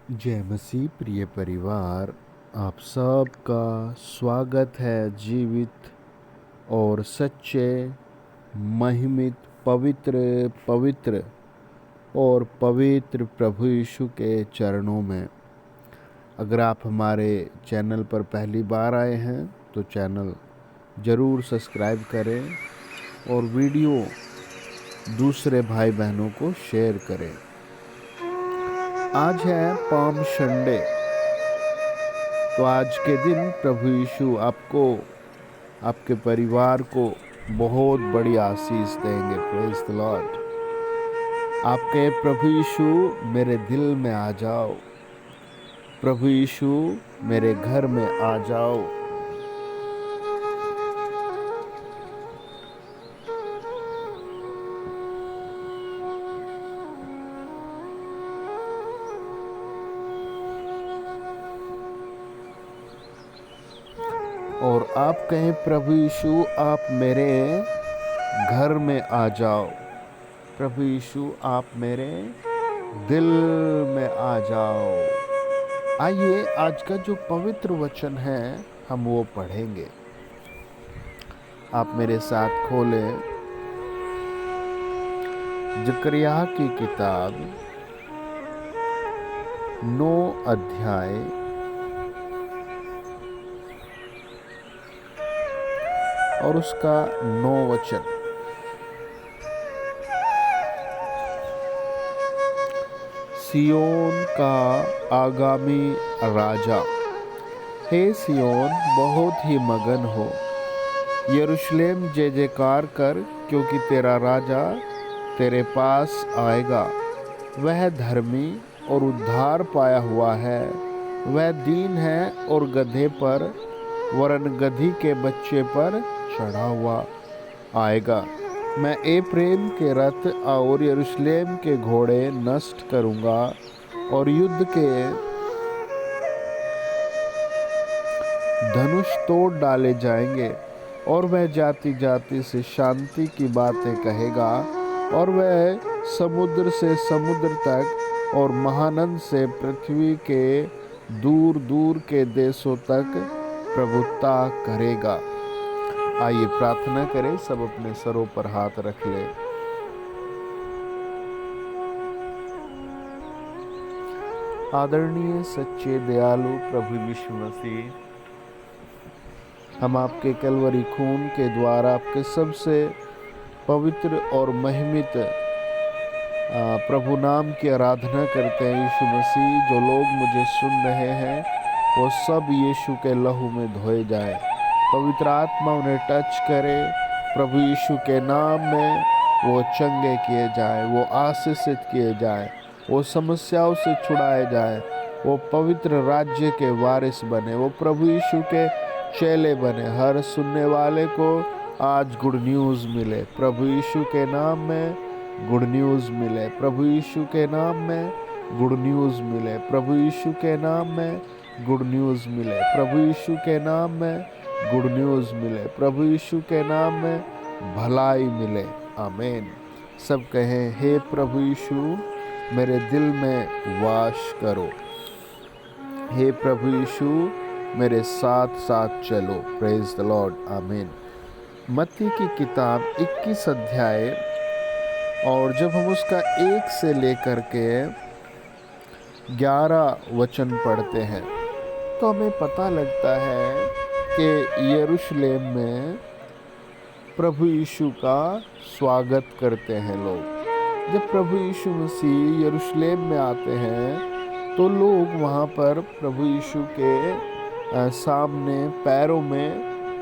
जय मसीह प्रिय परिवार, आप सबका स्वागत है जीवित और सच्चे, महिमित, पवित्र और पवित्र प्रभु यीशु के चरणों में। अगर आप हमारे चैनल पर पहली बार आए हैं तो चैनल ज़रूर सब्सक्राइब करें और वीडियो दूसरे भाई बहनों को शेयर करें। आज है पाम संडे, तो आज के दिन प्रभु यीशु आपको, आपके परिवार को बहुत बड़ी आशीष देंगे। Praise the Lord. आपके प्रभु यीशु मेरे दिल में आ जाओ, प्रभु यीशु मेरे घर में आ जाओ। और आप कहें, प्रभु यीशु आप मेरे घर में आ जाओ, प्रभु यीशु आप मेरे दिल में आ जाओ। आइए आज का जो पवित्र वचन है हम वो पढ़ेंगे। आप मेरे साथ खोलें जकरिया की किताब 9 अध्याय और उसका 9 वचन। सियोन का आगामी राजा, हे सियोन बहुत ही मगन हो, यरूशलेम जय जयकार कर, क्योंकि तेरा राजा तेरे पास आएगा। वह धर्मी और उद्धार पाया हुआ है, वह दीन है और गधे पर वरन गधी के बच्चे पर चढ़ा हुआ आएगा। मैं एप्रेम के रथ और यरूशलेम के घोड़े नष्ट करूंगा और युद्ध के धनुष तोड़ डाले जाएंगे। और वह जाति जाति से शांति की बातें कहेगा, और वह समुद्र से समुद्र तक और महानद से पृथ्वी के दूर दूर के देशों तक प्रभुता करेगा। आइए प्रार्थना करें, सब अपने सरों पर हाथ रख लें। आदरणीय सच्चे दयालु प्रभु यीशु मसीह, हम आपके कलवरी खून के द्वारा आपके सबसे पवित्र और महिमित प्रभु नाम की आराधना करते हैं। यीशु मसीह, जो लोग मुझे सुन रहे हैं वो सब यीशु के लहू में धोए जाए। पवित्र आत्मा उन्हें टच करे, प्रभु यीशु के नाम में वो चंगे किए जाए, वो आशीषित किए जाए, वो समस्याओं से छुड़ाए जाए, वो पवित्र राज्य के वारिस बने, वो प्रभु यीशु के चेले बने। हर सुनने वाले को आज गुड न्यूज़ मिले, प्रभु यीशु के नाम में गुड न्यूज़ मिले, प्रभु यीशु के नाम में गुड न्यूज़ मिले, प्रभु यीशु के नाम में गुड न्यूज़ मिले, प्रभु यीशु के नाम में गुड न्यूज़ मिले, प्रभु यीशु के नाम में भलाई मिले। आमीन। सब कहें, हे प्रभु यीशु मेरे दिल में वास करो, हे प्रभु यीशु मेरे साथ साथ चलो। Praise the Lord. आमीन। मत्ती की किताब 21 अध्याय, और जब हम उसका 1 से लेकर के 11 वचन पढ़ते हैं तो हमें पता लगता है कि यरूशलेम में प्रभु यीशु का स्वागत करते हैं लोग। जब प्रभु यीशु मसीह यरूशलेम में आते हैं तो लोग वहाँ पर प्रभु यीशु के सामने पैरों में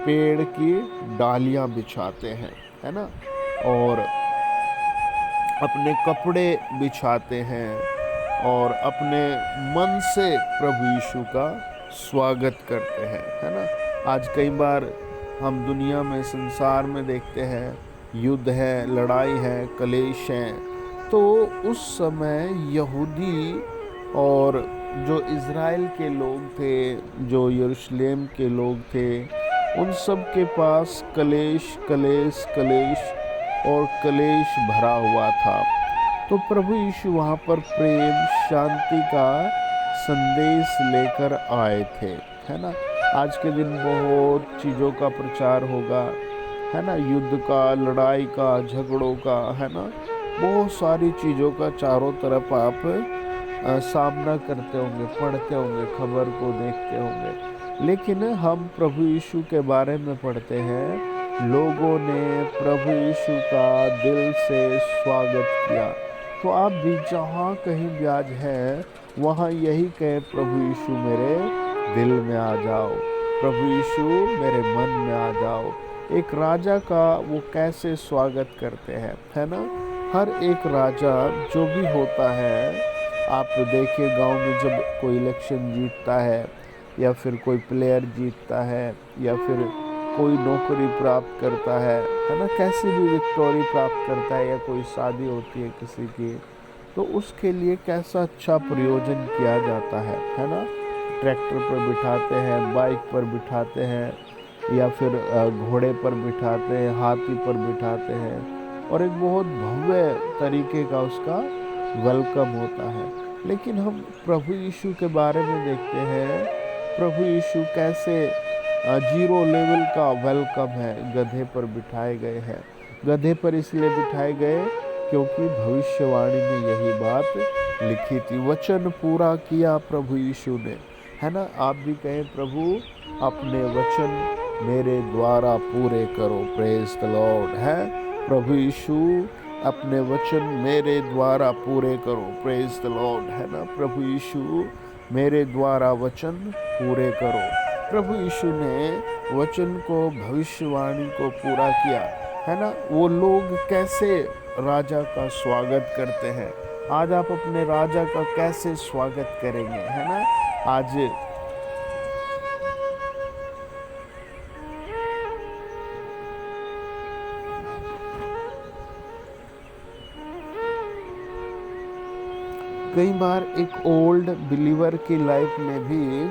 पेड़ की डालियाँ बिछाते हैं, है ना, और अपने कपड़े बिछाते हैं और अपने मन से प्रभु यीशु का स्वागत करते हैं, है ना। आज कई बार हम दुनिया में, संसार में देखते हैं युद्ध है, लड़ाई है, कलेश हैं। तो उस समय यहूदी और जो इज़राइल के लोग थे, जो यरूशलेम के लोग थे, उन सब के पास कलेश कलेश कलेश और कलेश भरा हुआ था। तो प्रभु यीशु वहाँ पर प्रेम, शांति का संदेश लेकर आए थे, है ना। आज के दिन बहुत चीज़ों का प्रचार होगा, है ना, युद्ध का, लड़ाई का, झगड़ों का, है ना, बहुत सारी चीज़ों का चारों तरफ आप सामना करते होंगे, पढ़ते होंगे, खबर को देखते होंगे। लेकिन हम प्रभु यीशु के बारे में पढ़ते हैं, लोगों ने प्रभु यीशु का दिल से स्वागत किया। तो आप भी जहाँ कहीं भी आज है, वहाँ यही कहे, प्रभु यीशु मेरे दिल में आ जाओ, प्रभु यीशु मेरे मन में आ जाओ। एक राजा का वो कैसे स्वागत करते हैं, है ना। हर एक राजा जो भी होता है, आप देखिए गांव में जब कोई इलेक्शन जीतता है, या फिर कोई प्लेयर जीतता है, या फिर कोई नौकरी प्राप्त करता है ना, कैसी भी विक्टोरी प्राप्त करता है, या कोई शादी होती है किसी की, तो उसके लिए कैसा अच्छा प्रयोजन किया जाता है ना। ट्रैक्टर पर बिठाते हैं, बाइक पर बिठाते हैं, या फिर घोड़े पर बिठाते हैं, हाथी पर बिठाते हैं, और एक बहुत भव्य तरीके का उसका वेलकम होता है। लेकिन हम प्रभु यीशु के बारे में देखते हैं, प्रभु यीशु कैसे जीरो लेवल का वेलकम है, गधे पर बिठाए गए हैं। गधे पर इसलिए बिठाए गए क्योंकि भविष्यवाणी में यही बात लिखी थी, वचन पूरा किया प्रभु यीशु ने, है ना। आप भी कहें, प्रभु अपने वचन मेरे द्वारा पूरे करो, प्रेज द लॉर्ड, है। प्रभु यीशु अपने वचन मेरे द्वारा पूरे करो, प्रेज द लॉर्ड, है ना। प्रभु यीशु मेरे द्वारा वचन पूरे करो। प्रभु यीशु ने वचन को, भविष्यवाणी को पूरा किया, है ना। वो लोग कैसे राजा का स्वागत करते हैं, आज आप अपने राजा का कैसे स्वागत करेंगे, है ना। आज कई बार एक ओल्ड बिलीवर की लाइफ में भी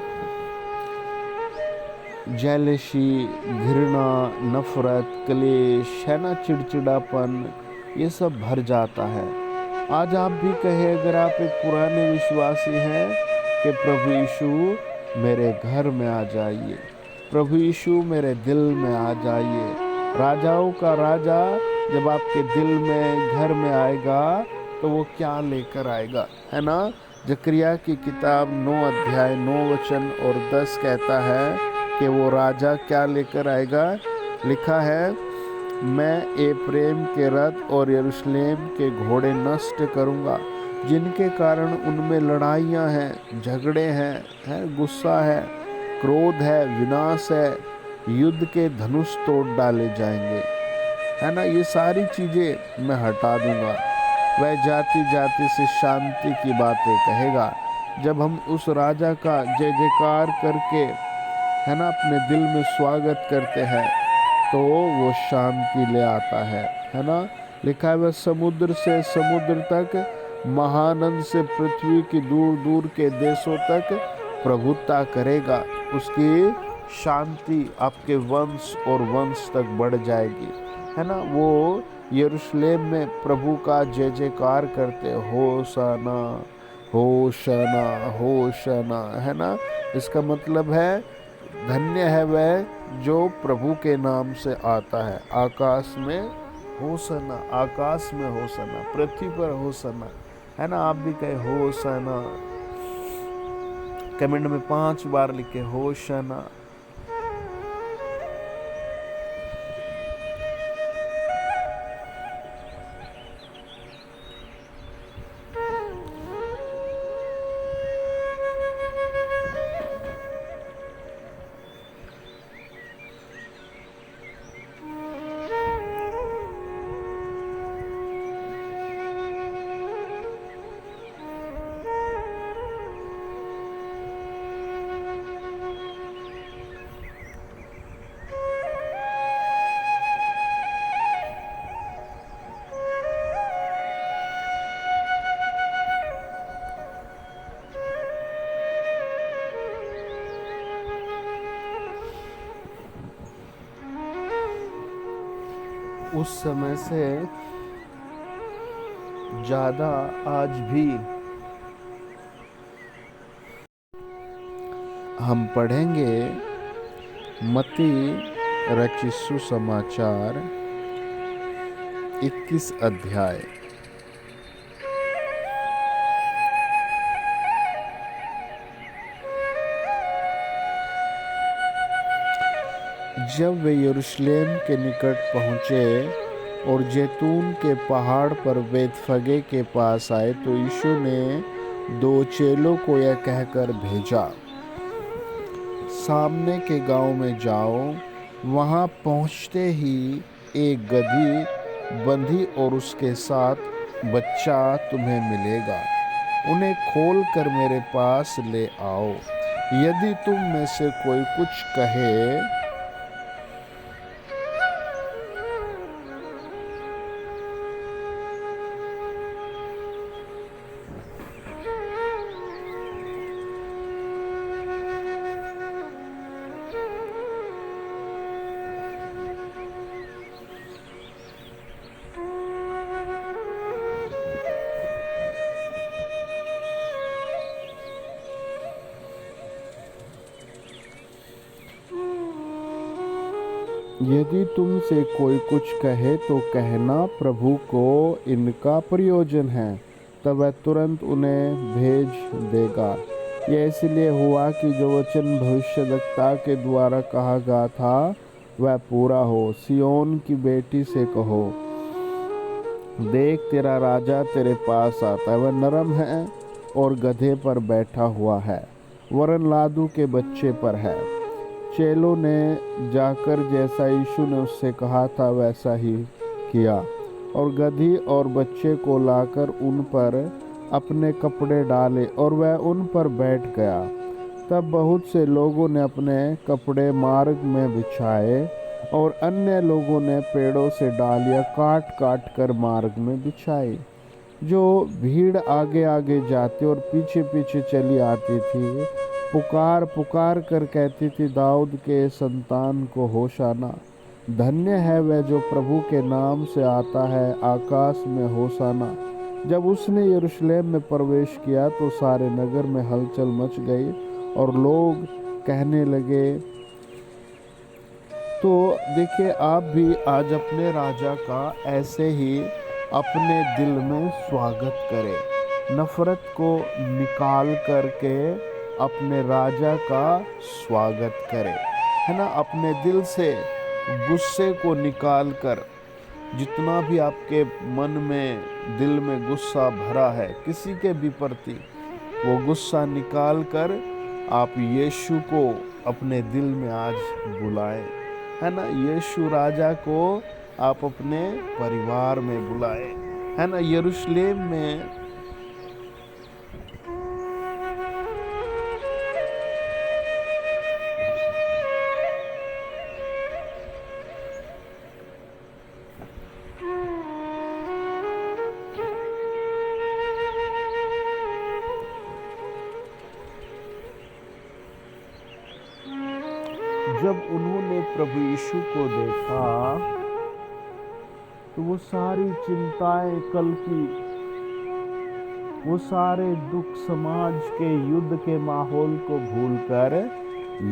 जेलसी, घृणा, नफरत, क्लेश, है ना, चिड़चिड़ापन, ये सब भर जाता है। आज आप भी कहे, अगर आप एक पुराने विश्वासी हैं, कि प्रभु यीशु मेरे घर में आ जाइए, प्रभु यीशु मेरे दिल में आ जाइए। राजाओं का राजा जब आपके दिल में, घर में आएगा, तो वो क्या लेकर आएगा, है ना। जकरिया की किताब 9 अध्याय 9 वचन और 10 कहता है कि वो राजा क्या लेकर आएगा। लिखा है, मैं एप्रेम के रथ और यरूशलेम के घोड़े नष्ट करूंगा, जिनके कारण उनमें लड़ाइयाँ हैं, झगड़े हैं, गुस्सा है, क्रोध है, विनाश है, युद्ध के धनुष तोड़ डाले जाएंगे, है ना। ये सारी चीज़ें मैं हटा दूंगा। वह जाति जाति से शांति की बातें कहेगा। जब हम उस राजा का जय जयकार करके, है ना, अपने दिल में स्वागत करते हैं, तो वो शांति ले आता है ना। लिखा है, वह समुद्र से समुद्र तक, महानंद से पृथ्वी की दूर दूर के देशों तक प्रभुता करेगा। उसकी शांति आपके वंश और वंश तक बढ़ जाएगी, है ना। वो यरूशलेम में प्रभु का जय जयकार करते, होशाना होशाना होशाना, है ना। इसका मतलब है, धन्य है वह जो प्रभु के नाम से आता है। आकाश में होशाना, आकाश में होशाना, पृथ्वी पर होशाना, है ना। आप भी कहे होशाना, कमेंट में 5 बार लिखे होशाना। उस समय से ज़्यादा आज भी हम पढ़ेंगे मत्ती रचित सुसमाचार 21 अध्याय। जब वे यरूशलेम के निकट पहुँचे और जैतून के पहाड़ पर बेतफगे के पास आए तो यीशु ने 2 चेलों को यह कहकर भेजा, सामने के गांव में जाओ, वहां पहुंचते ही एक गदही बंधी और उसके साथ बच्चा तुम्हें मिलेगा। उन्हें खोल कर मेरे पास ले आओ। यदि तुम में से कोई कुछ कहे यदि तुमसे कोई कुछ कहे तो कहना, प्रभु को इनका प्रयोजन है, तब वह तुरंत उन्हें भेज देगा। यह इसलिए हुआ कि जो वचन भविष्यद्वक्ता के द्वारा कहा गया था वह पूरा हो। सियोन की बेटी से कहो, देख तेरा राजा तेरे पास आता है, वह नरम है और गधे पर बैठा हुआ है, वरन लादू के बच्चे पर है। चेलों ने जाकर जैसा यीशु ने उससे कहा था वैसा ही किया और गधी और बच्चे को लाकर उन पर अपने कपड़े डाले और वह उन पर बैठ गया। तब बहुत से लोगों ने अपने कपड़े मार्ग में बिछाए और अन्य लोगों ने पेड़ों से डालियां काट काट कर मार्ग में बिछाई। जो भीड़ आगे आगे जाती और पीछे पीछे चली आती थी, पुकार पुकार कर कहती थी, दाऊद के संतान को होशाना। धन्य है वह जो प्रभु के नाम से आता है, आकाश में होशाना। जब उसने यरूशलेम में प्रवेश किया तो सारे नगर में हलचल मच गई और लोग कहने लगे। तो देखिए, आप भी आज अपने राजा का ऐसे ही अपने दिल में स्वागत करें। नफरत को निकाल करके अपने राजा का स्वागत करें, है ना। अपने दिल से गुस्से को निकाल कर, जितना भी आपके मन में दिल में गुस्सा भरा है किसी के भी प्रति, वो गुस्सा निकाल कर आप यीशु को अपने दिल में आज बुलाएं, है ना। यीशु राजा को आप अपने परिवार में बुलाएं, है ना। यरूशलेम में जब उन्होंने प्रभु यीशु को देखा तो वो सारी चिंताएं कल की, वो सारे दुख, समाज के युद्ध के माहौल को भूलकर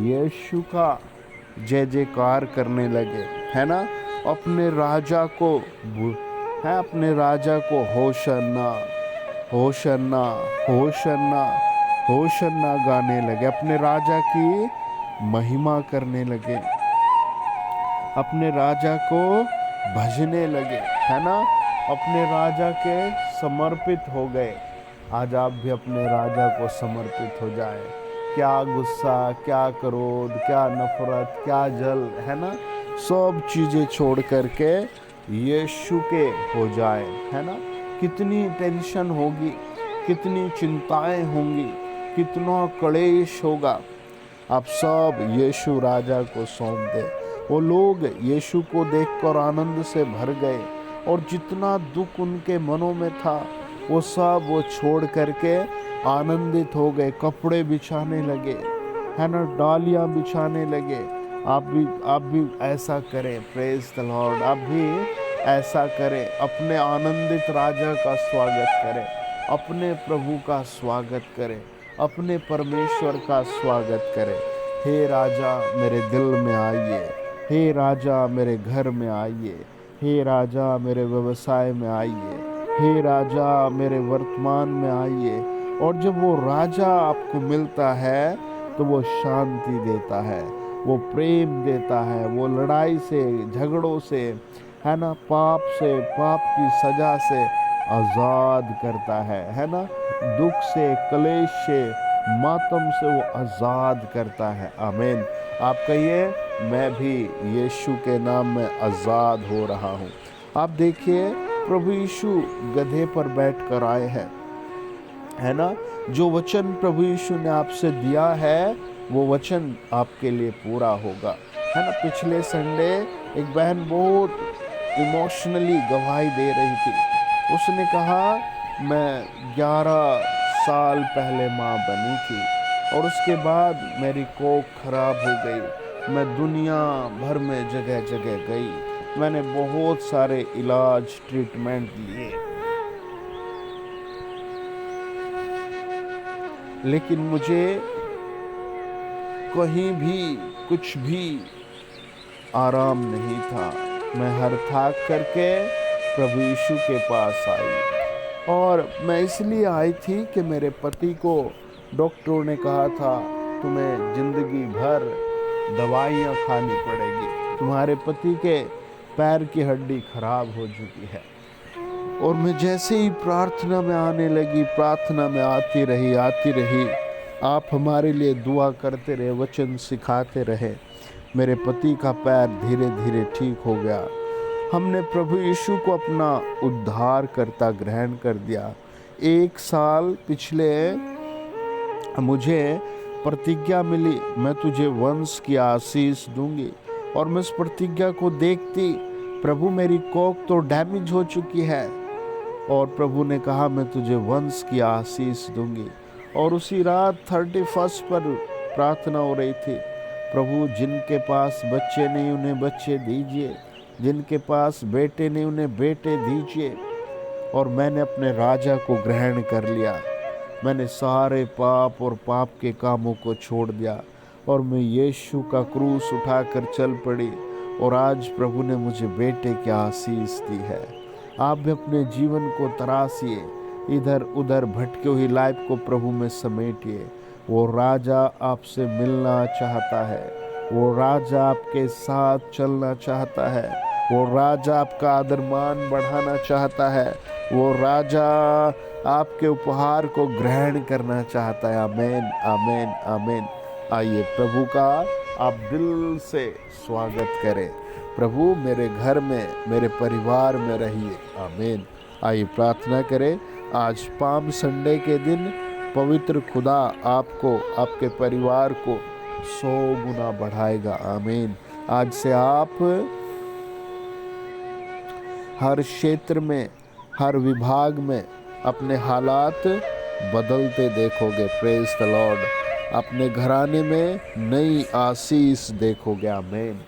यीशु का जय जयकार करने लगे, है ना। अपने राजा को है, अपने राजा को होशन्ना होशन्ना होशन्ना होशन्ना गाने लगे, अपने राजा की महिमा करने लगे, अपने राजा को भजने लगे, है ना। अपने राजा के समर्पित हो गए। आज आप भी अपने राजा को समर्पित हो जाए। क्या गुस्सा, क्या क्रोध, क्या नफरत, क्या जल, है ना, सब चीजें छोड़ करके यीशु के हो जाए, है ना। कितनी टेंशन होगी, कितनी चिंताएं होंगी, कितना क्लेश होगा, आप सब यीशु राजा को सौंप दे। वो लोग यीशु को देखकर आनंद से भर गए और जितना दुख उनके मनों में था वो सब वो छोड़ करके आनंदित हो गए। कपड़े बिछाने लगे, है ना, डालियां बिछाने लगे। आप भी ऐसा करें। Praise the Lord. आप भी ऐसा करें, अपने आनंदित राजा का स्वागत करें, अपने प्रभु का स्वागत करें। अपने परमेश्वर का स्वागत करें। हे राजा मेरे दिल में आइए, हे राजा मेरे घर में आइए, हे राजा मेरे व्यवसाय में आइए, हे राजा मेरे वर्तमान में आइए। और जब वो राजा आपको मिलता है तो वो शांति देता है, वो प्रेम देता है, वो लड़ाई से, झगड़ों से, है ना, पाप से, पाप की सजा से आज़ाद करता है ना, दुख से, क्लेश से, मातम से वो आज़ाद करता है। आमीन। आप कहिए, मैं भी यीशु के नाम में आज़ाद हो रहा हूँ। आप देखिए, प्रभु यीशु गधे पर बैठ कर आए हैं, है ना। जो वचन प्रभु यीशु ने आपसे दिया है वो वचन आपके लिए पूरा होगा, है ना। पिछले संडे एक बहन बहुत इमोशनली गवाही दे रही थी। उसने कहा, मैं 11 साल पहले माँ बनी थी और उसके बाद मेरी कोख खराब हो गई। मैं दुनिया भर में जगह जगह गई, मैंने बहुत सारे इलाज, ट्रीटमेंट लिए, लेकिन मुझे कहीं भी कुछ भी आराम नहीं था। मैं हर थाक करके प्रभु यीशु के पास आई। और मैं इसलिए आई थी कि मेरे पति को डॉक्टरों ने कहा था, तुम्हें जिंदगी भर दवाइयाँ खानी पड़ेगी, तुम्हारे पति के पैर की हड्डी खराब हो चुकी है। और मैं जैसे ही प्रार्थना में आने लगी, प्रार्थना में आती रही, आप हमारे लिए दुआ करते रहे, वचन सिखाते रहे, मेरे पति का पैर धीरे धीरे ठीक हो गया। हमने प्रभु यीशु को अपना उद्धारकर्ता ग्रहण कर दिया। 1 साल पिछले मुझे प्रतिज्ञा मिली, मैं तुझे वंश की आशीष दूंगी। और मैं उस प्रतिज्ञा को देखती, प्रभु मेरी कोख तो डैमेज हो चुकी है और प्रभु ने कहा, मैं तुझे वंश की आशीष दूंगी। और उसी रात 31 पर प्रार्थना हो रही थी, प्रभु जिनके पास बच्चे नहीं उन्हें बच्चे दीजिए, जिनके पास बेटे नहीं उन्हें बेटे दीजिए। और मैंने अपने राजा को ग्रहण कर लिया। मैंने सारे पाप और पाप के कामों को छोड़ दिया और मैं यीशु का क्रूस उठाकर चल पड़ी। और आज प्रभु ने मुझे बेटे की आशीष दी है। आप भी अपने जीवन को तराशिए, इधर उधर भटके हुई लाइफ को प्रभु में समेटिए। वो राजा आपसे मिलना चाहता है, वो राजा आपके साथ चलना चाहता है, वो राजा आपका आदर मान बढ़ाना चाहता है, वो राजा आपके उपहार को ग्रहण करना चाहता है। आमीन, आमीन, आमीन। आइए प्रभु का आप दिल से स्वागत करें। प्रभु मेरे घर में, मेरे परिवार में रहिए। आमीन। आइए प्रार्थना करें। आज पाम संडे के दिन पवित्र खुदा आपको, आपके परिवार को 100 गुना बढ़ाएगा। आमीन। आज से आप हर क्षेत्र में, हर विभाग में अपने हालात बदलते देखोगे। Praise the Lord. अपने घराने में नई आशीष देखोगे। आमीन।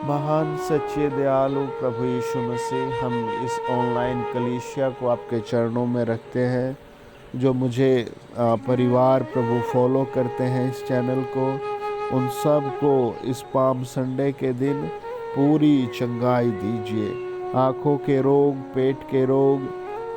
महान सच्चे दयालु प्रभु यीशु मसीह, हम इस ऑनलाइन कलीसिया को आपके चरणों में रखते हैं। जो मुझे परिवार प्रभु फॉलो करते हैं इस चैनल को, उन सब को इस पाम संडे के दिन पूरी चंगाई दीजिए। आँखों के रोग, पेट के रोग,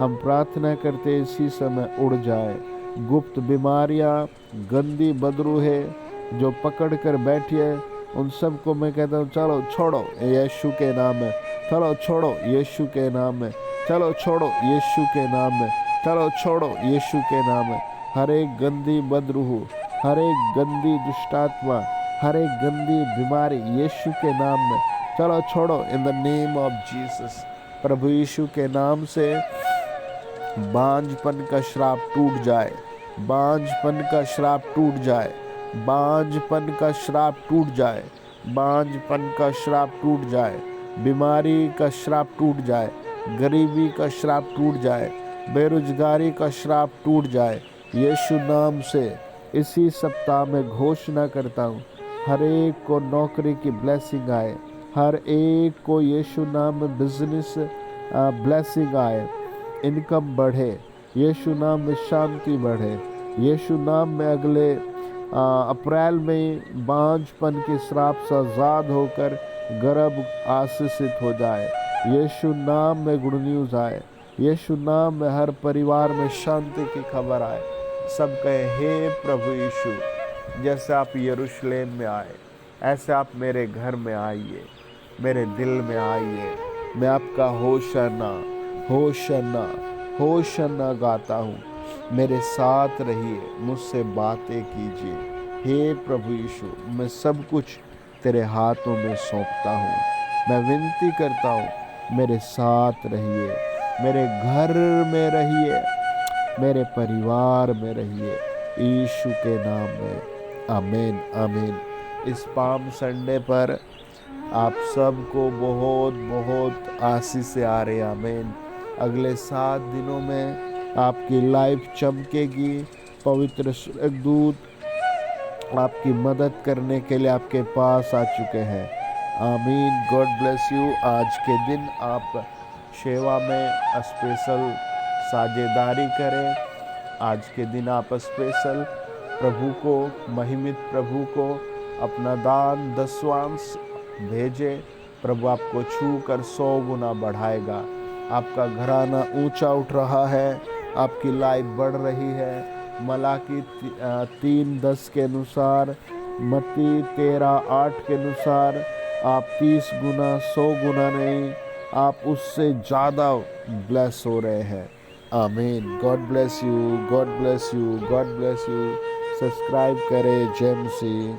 हम प्रार्थना करते इसी समय उड़ जाए। गुप्त बीमारियां, गंदी बदरूहें जो पकड़ कर बैठी है, उन सब को मैं कहता हूँ, चलो छोड़ो यीशु के नाम में, चलो छोड़ो यीशु के नाम में, चलो छोड़ो यीशु के नाम में, चलो छोड़ो यीशु के नाम में। हर एक गंदी बदरूह, हर एक गंदी दुष्टात्मा, हर एक गंदी बीमारी यीशु के नाम में चलो छोड़ो, in the name of Jesus. प्रभु यीशु के नाम से बांझपन का श्राप टूट जाए, बांझपन का श्राप टूट जाए, बांझपन का श्राप टूट जाए, बांझपन का श्राप टूट जाए, बीमारी का श्राप टूट जाए, गरीबी का श्राप टूट जाए, बेरोजगारी का श्राप टूट जाए। यीशु नाम से इसी सप्ताह में घोषणा करता हूँ, हर एक को नौकरी की ब्लेसिंग आए, हर एक को यीशु नाम में बिजनेस ब्लेसिंग आए, इनकम बढ़े, यीशु नाम में शांति बढ़े, यीशु नाम में अगले अप्रैल में बांझपन के श्राप से आज़ाद होकर गर्भ आशीषित हो जाए। यीशु नाम में गुड न्यूज़ आए। यीशु नाम में हर परिवार में शांति की खबर आए। सब कहे हे प्रभु यीशु, जैसे आप यरूशलेम में आए ऐसे आप मेरे घर में आइए, मेरे दिल में आइए। मैं आपका होशन्ना होशन्ना होशन्ना गाता हूँ। मेरे साथ रहिए, मुझसे बातें कीजिए। हे प्रभु यीशु, मैं सब कुछ तेरे हाथों में सौंपता हूँ। मैं विनती करता हूँ, मेरे साथ रहिए, मेरे घर में रहिए, मेरे परिवार में रहिए, यीशु के नाम में। आमीन आमीन। इस पाम संडे पर आप सबको बहुत बहुत आशीष आ रहे। आमीन। अगले 7 दिनों में आपकी लाइफ चमकेगी। पवित्र स्वर्गदूत आपकी मदद करने के लिए आपके पास आ चुके हैं। आमीन। God bless you. आज के दिन आप सेवा में स्पेशल साझेदारी करें। आज के दिन आप स्पेशल प्रभु को, महिमित प्रभु को अपना दान दशवांश भेजें। प्रभु आपको छू कर 100 गुना बढ़ाएगा। आपका घराना ऊंचा उठ रहा है, आपकी लाइफ बढ़ रही है। मलाकी 3:10 के अनुसार, मत्ती 13:8 के अनुसार आप 30 गुना 100 गुना नहीं, आप उससे ज़्यादा ब्लेस हो रहे हैं। आमीन। God bless you, God bless you, God bless you. Subscribe करें जेएमसी।